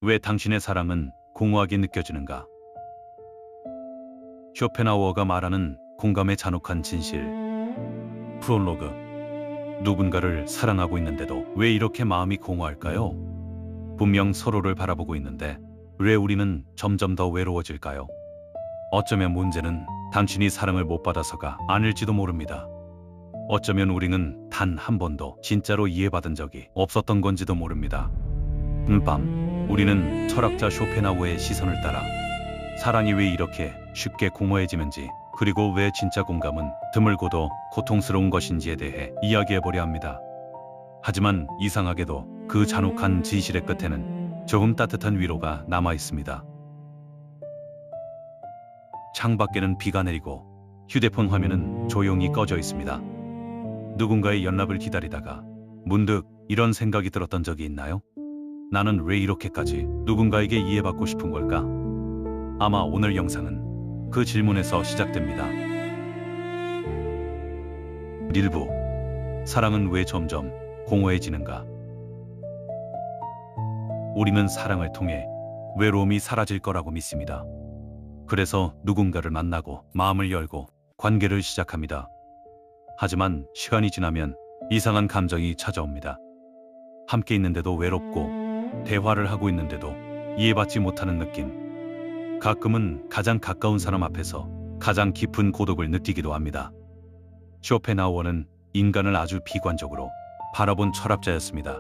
왜 당신의 사랑은 공허하게 느껴지는가? 쇼펜하우어가 말하는 공감의 잔혹한 진실. 프롤로그. 누군가를 사랑하고 있는데도 왜 이렇게 마음이 공허할까요? 분명 서로를 바라보고 있는데 왜 우리는 점점 더 외로워질까요? 어쩌면 문제는 당신이 사랑을 못 받아서가 아닐지도 모릅니다. 어쩌면 우리는 단 한 번도 진짜로 이해받은 적이 없었던 건지도 모릅니다. 밤, 우리는 철학자 쇼펜하우어의 시선을 따라 사랑이 왜 이렇게 쉽게 공허해지는지, 그리고 왜 진짜 공감은 드물고도 고통스러운 것인지에 대해 이야기해보려 합니다. 하지만 이상하게도 그 잔혹한 진실의 끝에는 조금 따뜻한 위로가 남아 있습니다. 창밖에는 비가 내리고 휴대폰 화면은 조용히 꺼져 있습니다. 누군가의 연락을 기다리다가 문득 이런 생각이 들었던 적이 있나요? 나는 왜 이렇게까지 누군가에게 이해받고 싶은 걸까? 아마 오늘 영상은 그 질문에서 시작됩니다. 1부. 사랑은 왜 점점 공허해지는가? 우리는 사랑을 통해 외로움이 사라질 거라고 믿습니다. 그래서 누군가를 만나고 마음을 열고 관계를 시작합니다. 하지만 시간이 지나면 이상한 감정이 찾아옵니다. 함께 있는데도 외롭고, 대화를 하고 있는데도 이해받지 못하는 느낌. 가끔은 가장 가까운 사람 앞에서 가장 깊은 고독을 느끼기도 합니다. 쇼펜하우어는 인간을 아주 비관적으로 바라본 철학자였습니다.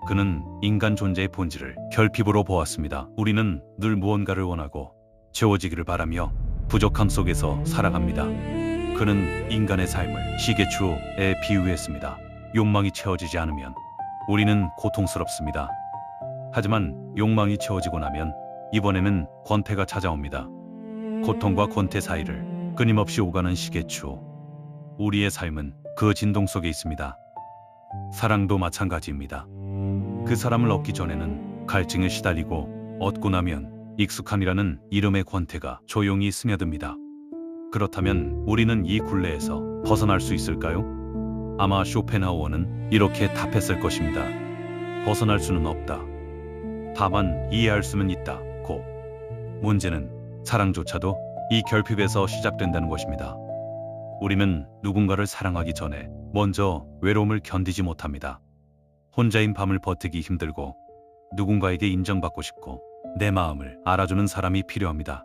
그는 인간 존재의 본질을 결핍으로 보았습니다. 우리는 늘 무언가를 원하고 채워지기를 바라며 부족함 속에서 살아갑니다. 그는 인간의 삶을 시계추에 비유했습니다. 욕망이 채워지지 않으면 우리는 고통스럽습니다. 하지만 욕망이 채워지고 나면 이번에는 권태가 찾아옵니다. 고통과 권태 사이를 끊임없이 오가는 시계추. 우리의 삶은 그 진동 속에 있습니다. 사랑도 마찬가지입니다. 그 사람을 얻기 전에는 갈증에 시달리고, 얻고 나면 익숙함이라는 이름의 권태가 조용히 스며듭니다. 그렇다면 우리는 이 굴레에서 벗어날 수 있을까요? 아마 쇼펜하우어는 이렇게 답했을 것입니다. 벗어날 수는 없다. 다만 이해할 수는 있다. 고. 문제는 사랑조차도 이 결핍에서 시작된다는 것입니다. 우리는 누군가를 사랑하기 전에 먼저 외로움을 견디지 못합니다. 혼자인 밤을 버티기 힘들고, 누군가에게 인정받고 싶고, 내 마음을 알아주는 사람이 필요합니다.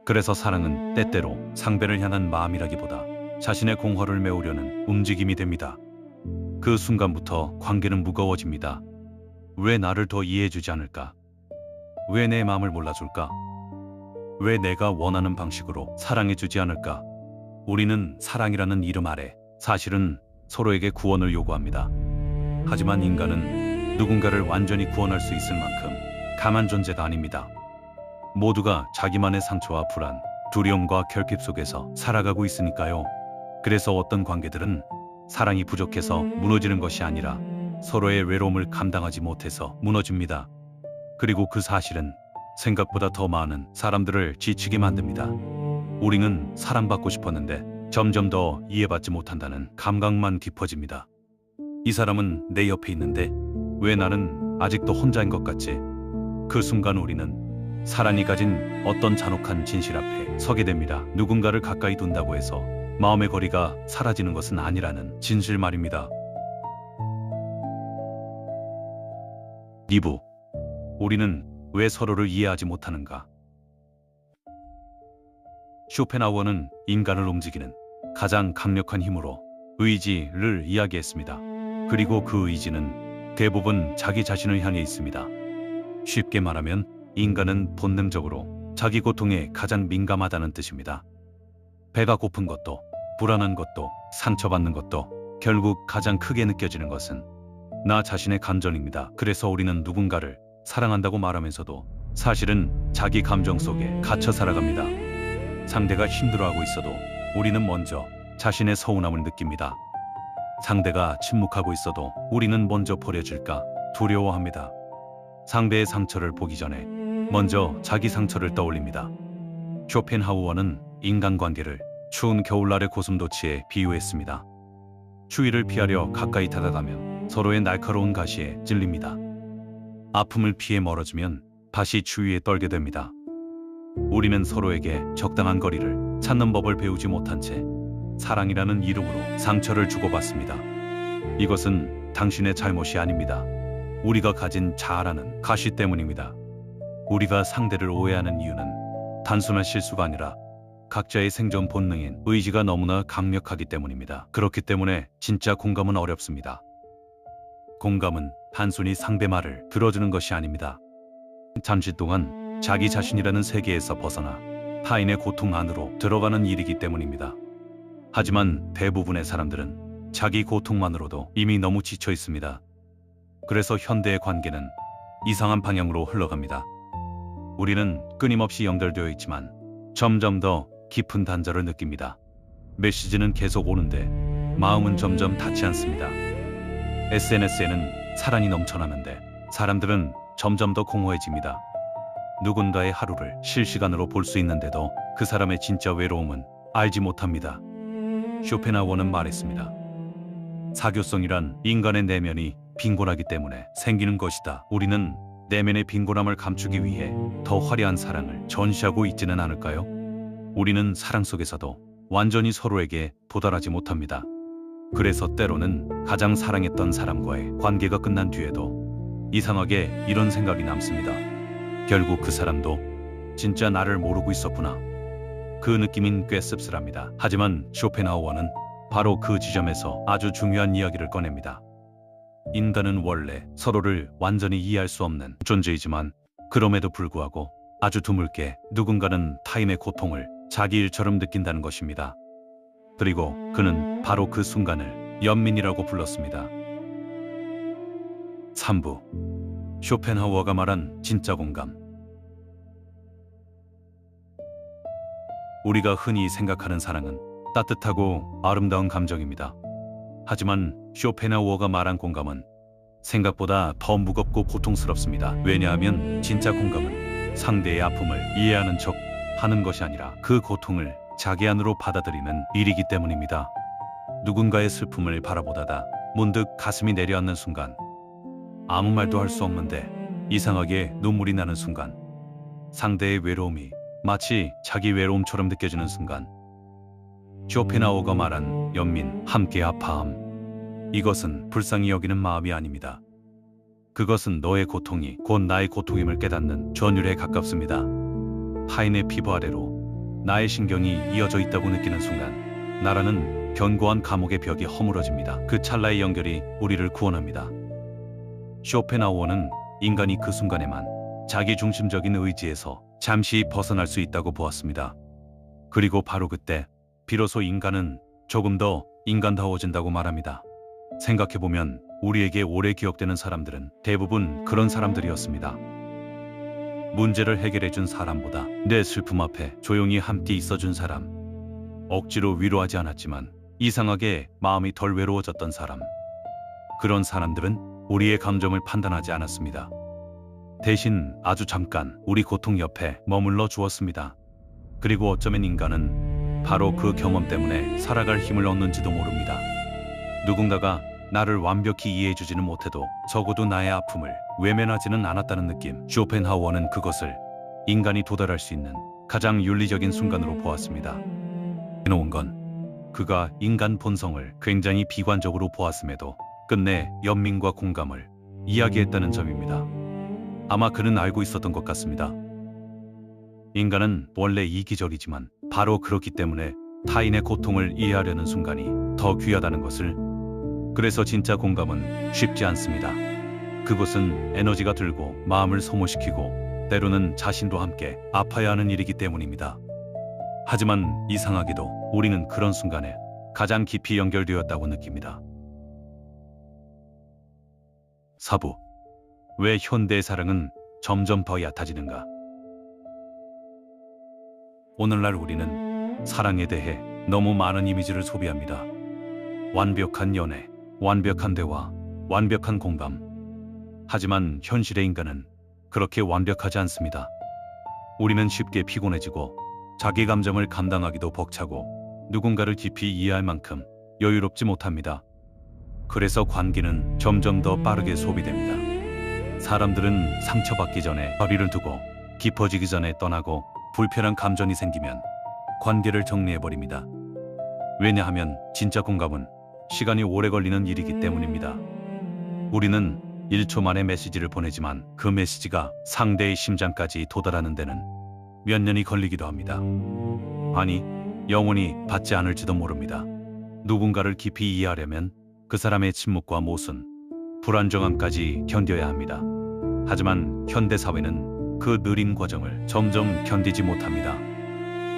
그래서 사랑은 때때로 상대를 향한 마음이라기보다 자신의 공허를 메우려는 움직임이 됩니다. 그 순간부터 관계는 무거워집니다. 왜 나를 더 이해해주지 않을까? 왜 내 마음을 몰라줄까? 왜 내가 원하는 방식으로 사랑해주지 않을까? 우리는 사랑이라는 이름 아래 사실은 서로에게 구원을 요구합니다. 하지만 인간은 누군가를 완전히 구원할 수 있을 만큼 강한 존재가 아닙니다. 모두가 자기만의 상처와 불안, 두려움과 결핍 속에서 살아가고 있으니까요. 그래서 어떤 관계들은 사랑이 부족해서 무너지는 것이 아니라 서로의 외로움을 감당하지 못해서 무너집니다. 그리고 그 사실은 생각보다 더 많은 사람들을 지치게 만듭니다. 우리는 사랑받고 싶었는데 점점 더 이해받지 못한다는 감각만 깊어집니다. 이 사람은 내 옆에 있는데 왜 나는 아직도 혼자인 것 같지? 그 순간 우리는 사랑이 가진 어떤 잔혹한 진실 앞에 서게 됩니다. 누군가를 가까이 둔다고 해서 마음의 거리가 사라지는 것은 아니라는 진실 말입니다. 2부. 우리는 왜 서로를 이해하지 못하는가? 쇼펜하우어는 인간을 움직이는 가장 강력한 힘으로 의지를 이야기했습니다. 그리고 그 의지는 대부분 자기 자신을 향해 있습니다. 쉽게 말하면 인간은 본능적으로 자기 고통에 가장 민감하다는 뜻입니다. 배가 고픈 것도, 불안한 것도, 상처받는 것도 결국 가장 크게 느껴지는 것은 나 자신의 감정입니다. 그래서 우리는 누군가를 사랑한다고 말하면서도 사실은 자기 감정 속에 갇혀 살아갑니다. 상대가 힘들어하고 있어도 우리는 먼저 자신의 서운함을 느낍니다. 상대가 침묵하고 있어도 우리는 먼저 버려질까 두려워합니다. 상대의 상처를 보기 전에 먼저 자기 상처를 떠올립니다. 쇼펜하우어는 인간관계를 추운 겨울날의 고슴도치에 비유했습니다. 추위를 피하려 가까이 다가가면 서로의 날카로운 가시에 찔립니다. 아픔을 피해 멀어지면 다시 주위에 떨게 됩니다. 우리는 서로에게 적당한 거리를 찾는 법을 배우지 못한 채 사랑이라는 이름으로 상처를 주고받습니다. 이것은 당신의 잘못이 아닙니다. 우리가 가진 자아라는 가시 때문입니다. 우리가 상대를 오해하는 이유는 단순한 실수가 아니라 각자의 생존 본능인 의지가 너무나 강력하기 때문입니다. 그렇기 때문에 진짜 공감은 어렵습니다. 공감은 단순히 상대 말을 들어주는 것이 아닙니다. 잠시 동안 자기 자신이라는 세계에서 벗어나 타인의 고통 안으로 들어가는 일이기 때문입니다. 하지만 대부분의 사람들은 자기 고통만으로도 이미 너무 지쳐 있습니다. 그래서 현대의 관계는 이상한 방향으로 흘러갑니다. 우리는 끊임없이 연결되어 있지만 점점 더 깊은 단절을 느낍니다. 메시지는 계속 오는데 마음은 점점 닿지 않습니다. SNS에는 사랑이 넘쳐나는데 사람들은 점점 더 공허해집니다. 누군가의 하루를 실시간으로 볼 수 있는데도 그 사람의 진짜 외로움은 알지 못합니다. 쇼펜하우어는 말했습니다. 사교성이란 인간의 내면이 빈곤하기 때문에 생기는 것이다. 우리는 내면의 빈곤함을 감추기 위해 더 화려한 사랑을 전시하고 있지는 않을까요? 우리는 사랑 속에서도 완전히 서로에게 도달하지 못합니다. 그래서 때로는 가장 사랑했던 사람과의 관계가 끝난 뒤에도 이상하게 이런 생각이 남습니다. 결국 그 사람도 진짜 나를 모르고 있었구나. 그 느낌은 꽤 씁쓸합니다. 하지만 쇼펜하우어는 바로 그 지점에서 아주 중요한 이야기를 꺼냅니다. 인간은 원래 서로를 완전히 이해할 수 없는 존재이지만 그럼에도 불구하고 아주 드물게 누군가는 타인의 고통을 자기 일처럼 느낀다는 것입니다. 그리고 그는 바로 그 순간을 연민이라고 불렀습니다. 3부 쇼펜하우어가 말한 진짜 공감. 우리가 흔히 생각하는 사랑은 따뜻하고 아름다운 감정입니다. 하지만 쇼펜하우어가 말한 공감은 생각보다 더 무겁고 고통스럽습니다. 왜냐하면 진짜 공감은 상대의 아픔을 이해하는 척 하는 것이 아니라 그 고통을 자기 안으로 받아들이는 일이기 때문입니다. 누군가의 슬픔을 바라보다가 문득 가슴이 내려앉는 순간, 아무 말도 할 수 없는데 이상하게 눈물이 나는 순간, 상대의 외로움이 마치 자기 외로움처럼 느껴지는 순간, 쇼펜하우어가 말한 연민, 함께 아파함, 이것은 불쌍히 여기는 마음이 아닙니다. 그것은 너의 고통이 곧 나의 고통임을 깨닫는 전율에 가깝습니다. 타인의 피부 아래로 나의 신경이 이어져 있다고 느끼는 순간 나라는 견고한 감옥의 벽이 허물어집니다. 그 찰나의 연결이 우리를 구원합니다. 쇼펜하우어는 인간이 그 순간에만 자기중심적인 의지에서 잠시 벗어날 수 있다고 보았습니다. 그리고 바로 그때 비로소 인간은 조금 더 인간다워진다고 말합니다. 생각해보면 우리에게 오래 기억되는 사람들은 대부분 그런 사람들이었습니다. 문제를 해결해준 사람보다 내 슬픔 앞에 조용히 함께 있어준 사람, 억지로 위로하지 않았지만 이상하게 마음이 덜 외로워졌던 사람, 그런 사람들은 우리의 감정을 판단하지 않았습니다. 대신 아주 잠깐 우리 고통 옆에 머물러 주었습니다. 그리고 어쩌면 인간은 바로 그 경험 때문에 살아갈 힘을 얻는지도 모릅니다. 누군가가 나를 완벽히 이해해주지는 못해도 적어도 나의 아픔을 외면하지는 않았다는 느낌. 쇼펜하우어는 그것을 인간이 도달할 수 있는 가장 윤리적인 순간으로 보았습니다. 해놓은 건 그가 인간 본성을 굉장히 비관적으로 보았음에도 끝내 연민과 공감을 이야기했다는 점입니다. 아마 그는 알고 있었던 것 같습니다. 인간은 원래 이기적이지만 바로 그렇기 때문에 타인의 고통을 이해하려는 순간이 더 귀하다는 것을. 그래서 진짜 공감은 쉽지 않습니다. 그것은 에너지가 들고 마음을 소모시키고 때로는 자신도 함께 아파야 하는 일이기 때문입니다. 하지만 이상하게도 우리는 그런 순간에 가장 깊이 연결되었다고 느낍니다. 4부 왜 현대의 사랑은 점점 더 얕아지는가? 오늘날 우리는 사랑에 대해 너무 많은 이미지를 소비합니다. 완벽한 연애, 완벽한 대화, 완벽한 공감. 하지만 현실의 인간은 그렇게 완벽하지 않습니다. 우리는 쉽게 피곤해지고 자기 감정을 감당하기도 벅차고 누군가를 깊이 이해할 만큼 여유롭지 못합니다. 그래서 관계는 점점 더 빠르게 소비됩니다. 사람들은 상처받기 전에 거리를 두고 깊어지기 전에 떠나고 불편한 감정이 생기면 관계를 정리해버립니다. 왜냐하면 진짜 공감은 시간이 오래 걸리는 일이기 때문입니다. 우리는 1초 만에 메시지를 보내지만 그 메시지가 상대의 심장까지 도달하는 데는 몇 년이 걸리기도 합니다. 아니, 영원히 받지 않을지도 모릅니다. 누군가를 깊이 이해하려면 그 사람의 침묵과 모순, 불안정함까지 견뎌야 합니다. 하지만 현대사회는 그 느린 과정을 점점 견디지 못합니다.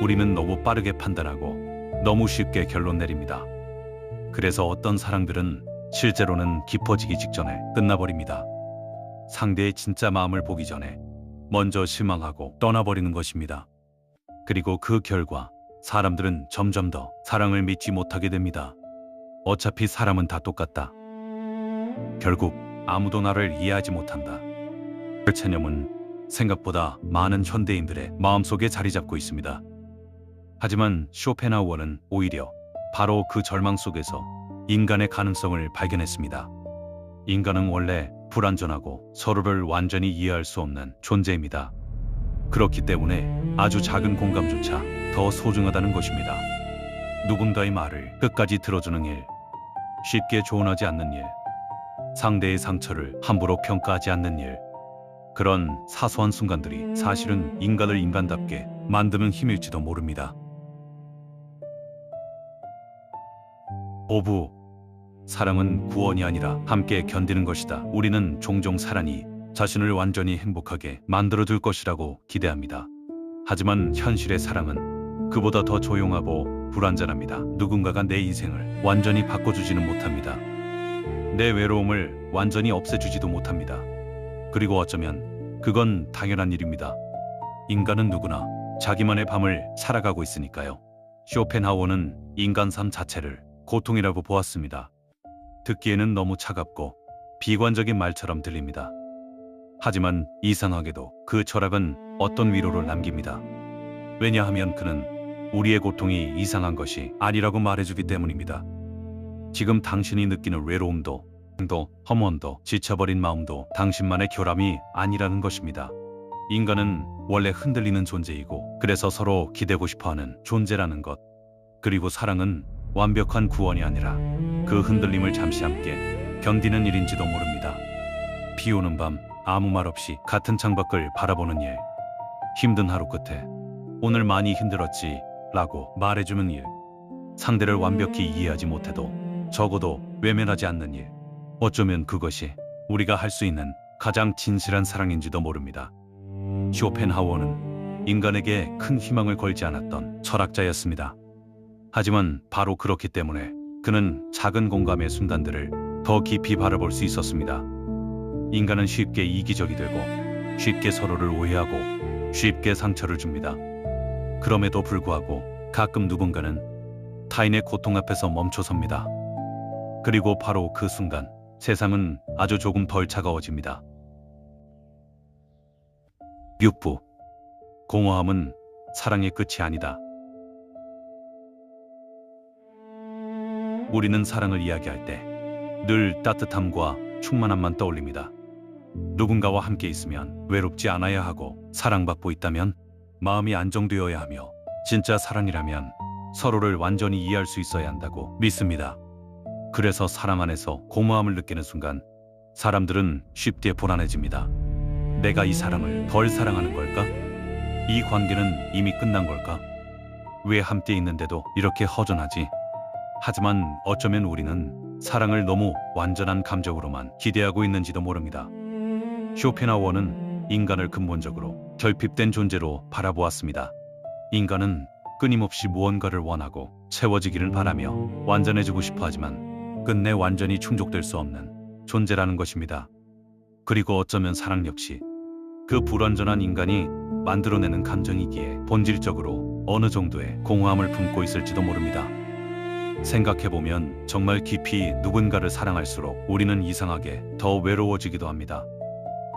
우리는 너무 빠르게 판단하고 너무 쉽게 결론 내립니다. 그래서 어떤 사랑들은 실제로는 깊어지기 직전에 끝나버립니다. 상대의 진짜 마음을 보기 전에 먼저 실망하고 떠나버리는 것입니다. 그리고 그 결과 사람들은 점점 더 사랑을 믿지 못하게 됩니다. 어차피 사람은 다 똑같다. 결국 아무도 나를 이해하지 못한다. 그 체념은 생각보다 많은 현대인들의 마음속에 자리 잡고 있습니다. 하지만 쇼펜하우어는 오히려 바로 그 절망 속에서 인간의 가능성을 발견했습니다. 인간은 원래 불완전하고 서로를 완전히 이해할 수 없는 존재입니다. 그렇기 때문에 아주 작은 공감조차 더 소중하다는 것입니다. 누군가의 말을 끝까지 들어주는 일, 쉽게 조언하지 않는 일, 상대의 상처를 함부로 평가하지 않는 일, 그런 사소한 순간들이 사실은 인간을 인간답게 만드는 힘일지도 모릅니다. 오부, 사랑은 구원이 아니라 함께 견디는 것이다. 우리는 종종 사랑이 자신을 완전히 행복하게 만들어줄 것이라고 기대합니다. 하지만 현실의 사랑은 그보다 더 조용하고 불완전합니다. 누군가가 내 인생을 완전히 바꿔주지는 못합니다. 내 외로움을 완전히 없애주지도 못합니다. 그리고 어쩌면 그건 당연한 일입니다. 인간은 누구나 자기만의 밤을 살아가고 있으니까요. 쇼펜하우어는 인간 삶 자체를 고통이라고 보았습니다. 듣기에는 너무 차갑고 비관적인 말처럼 들립니다. 하지만 이상하게도 그 철학은 어떤 위로를 남깁니다. 왜냐하면 그는 우리의 고통이 이상한 것이 아니라고 말해주기 때문입니다. 지금 당신이 느끼는 외로움도, 허무함도, 지쳐버린 마음도 당신만의 결함이 아니라는 것입니다. 인간은 원래 흔들리는 존재이고 그래서 서로 기대고 싶어하는 존재라는 것. 그리고 사랑은 완벽한 구원이 아니라 그 흔들림을 잠시 함께 견디는 일인지도 모릅니다. 비 오는 밤 아무 말 없이 같은 창밖을 바라보는 일, 힘든 하루 끝에 오늘 많이 힘들었지 라고 말해주는 일, 상대를 완벽히 이해하지 못해도 적어도 외면하지 않는 일, 어쩌면 그것이 우리가 할 수 있는 가장 진실한 사랑인지도 모릅니다. 쇼펜하우어는 인간에게 큰 희망을 걸지 않았던 철학자였습니다. 하지만 바로 그렇기 때문에 그는 작은 공감의 순간들을 더 깊이 바라볼 수 있었습니다. 인간은 쉽게 이기적이 되고 쉽게 서로를 오해하고 쉽게 상처를 줍니다. 그럼에도 불구하고 가끔 누군가는 타인의 고통 앞에서 멈춰섭니다. 그리고 바로 그 순간 세상은 아주 조금 덜 차가워집니다. 6부, 공허함은 사랑의 끝이 아니다. 우리는 사랑을 이야기할 때 늘 따뜻함과 충만함만 떠올립니다. 누군가와 함께 있으면 외롭지 않아야 하고 사랑받고 있다면 마음이 안정되어야 하며 진짜 사랑이라면 서로를 완전히 이해할 수 있어야 한다고 믿습니다. 그래서 사랑 안에서 공허함을 느끼는 순간 사람들은 쉽게 불안해집니다. 내가 이 사람을 덜 사랑하는 걸까? 이 관계는 이미 끝난 걸까? 왜 함께 있는데도 이렇게 허전하지? 하지만 어쩌면 우리는 사랑을 너무 완전한 감정으로만 기대하고 있는지도 모릅니다. 쇼펜하우어는 인간을 근본적으로 결핍된 존재로 바라보았습니다. 인간은 끊임없이 무언가를 원하고 채워지기를 바라며 완전해지고 싶어 하지만 끝내 완전히 충족될 수 없는 존재라는 것입니다. 그리고 어쩌면 사랑 역시 그 불완전한 인간이 만들어내는 감정이기에 본질적으로 어느 정도의 공허함을 품고 있을지도 모릅니다. 생각해보면 정말 깊이 누군가를 사랑할수록 우리는 이상하게 더 외로워지기도 합니다.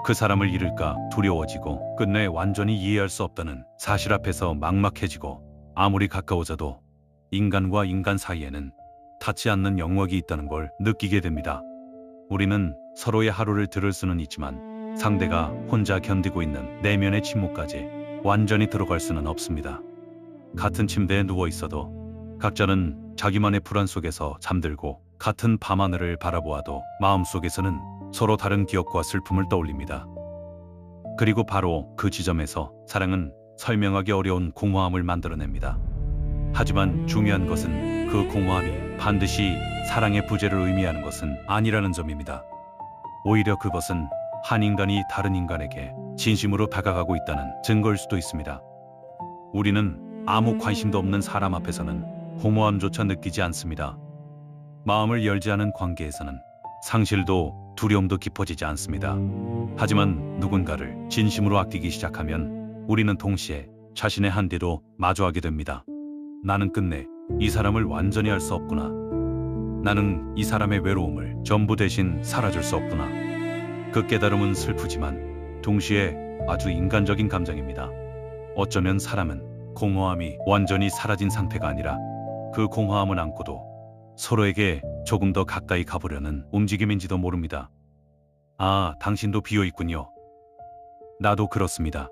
그 사람을 잃을까 두려워지고 끝내 완전히 이해할 수 없다는 사실 앞에서 막막해지고 아무리 가까워져도 인간과 인간 사이에는 닿지 않는 영역이 있다는 걸 느끼게 됩니다. 우리는 서로의 하루를 들을 수는 있지만 상대가 혼자 견디고 있는 내면의 침묵까지 완전히 들어갈 수는 없습니다. 같은 침대에 누워 있어도 각자는 자기만의 불안 속에서 잠들고 같은 밤하늘을 바라보아도 마음속에서는 서로 다른 기억과 슬픔을 떠올립니다. 그리고 바로 그 지점에서 사랑은 설명하기 어려운 공허함을 만들어냅니다. 하지만 중요한 것은 그 공허함이 반드시 사랑의 부재를 의미하는 것은 아니라는 점입니다. 오히려 그것은 한 인간이 다른 인간에게 진심으로 다가가고 있다는 증거일 수도 있습니다. 우리는 아무 관심도 없는 사람 앞에서는 공허함조차 느끼지 않습니다. 마음을 열지 않은 관계에서는 상실도 두려움도 깊어지지 않습니다. 하지만 누군가를 진심으로 아끼기 시작하면 우리는 동시에 자신의 한계도 마주하게 됩니다. 나는 끝내 이 사람을 완전히 알 수 없구나. 나는 이 사람의 외로움을 전부 대신 살아줄 수 없구나. 그 깨달음은 슬프지만 동시에 아주 인간적인 감정입니다. 어쩌면 사람은 공허함이 완전히 사라진 상태가 아니라 그 공허함을 안고도 서로에게 조금 더 가까이 가보려는 움직임인지도 모릅니다. 아, 당신도 비어있군요. 나도 그렇습니다.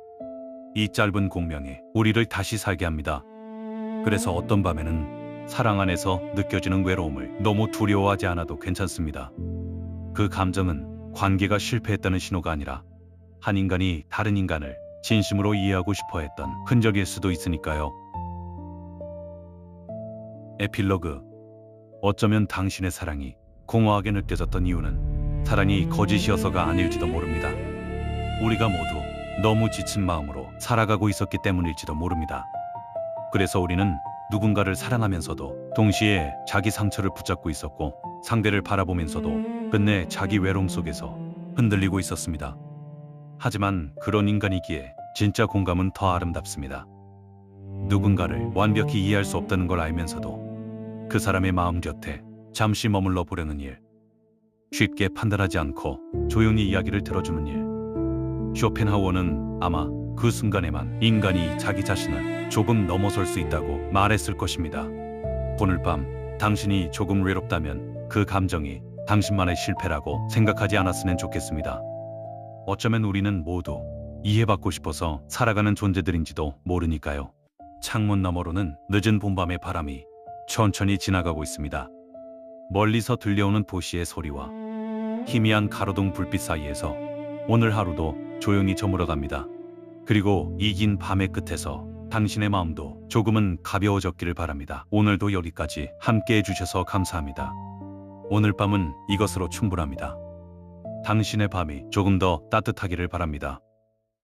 이 짧은 공명이 우리를 다시 살게 합니다. 그래서 어떤 밤에는 사랑 안에서 느껴지는 외로움을 너무 두려워하지 않아도 괜찮습니다. 그 감정은 관계가 실패했다는 신호가 아니라 한 인간이 다른 인간을 진심으로 이해하고 싶어 했던 흔적일 수도 있으니까요. 에필로그. 어쩌면 당신의 사랑이 공허하게 느껴졌던 이유는 사랑이 거짓이어서가 아닐지도 모릅니다. 우리가 모두 너무 지친 마음으로 살아가고 있었기 때문일지도 모릅니다. 그래서 우리는 누군가를 사랑하면서도 동시에 자기 상처를 붙잡고 있었고 상대를 바라보면서도 끝내 자기 외로움 속에서 흔들리고 있었습니다. 하지만 그런 인간이기에 진짜 공감은 더 아름답습니다. 누군가를 완벽히 이해할 수 없다는 걸 알면서도 그 사람의 마음 곁에 잠시 머물러 보려는 일. 쉽게 판단하지 않고 조용히 이야기를 들어주는 일. 쇼펜하우어는 아마 그 순간에만 인간이 자기 자신을 조금 넘어설 수 있다고 말했을 것입니다. 오늘 밤 당신이 조금 외롭다면 그 감정이 당신만의 실패라고 생각하지 않았으면 좋겠습니다. 어쩌면 우리는 모두 이해받고 싶어서 살아가는 존재들인지도 모르니까요. 창문 너머로는 늦은 봄밤의 바람이 천천히 지나가고 있습니다. 멀리서 들려오는 도시의 소리와 희미한 가로등 불빛 사이에서 오늘 하루도 조용히 저물어갑니다. 그리고 이 긴 밤의 끝에서 당신의 마음도 조금은 가벼워졌기를 바랍니다. 오늘도 여기까지 함께 해주셔서 감사합니다. 오늘 밤은 이것으로 충분합니다. 당신의 밤이 조금 더 따뜻하기를 바랍니다.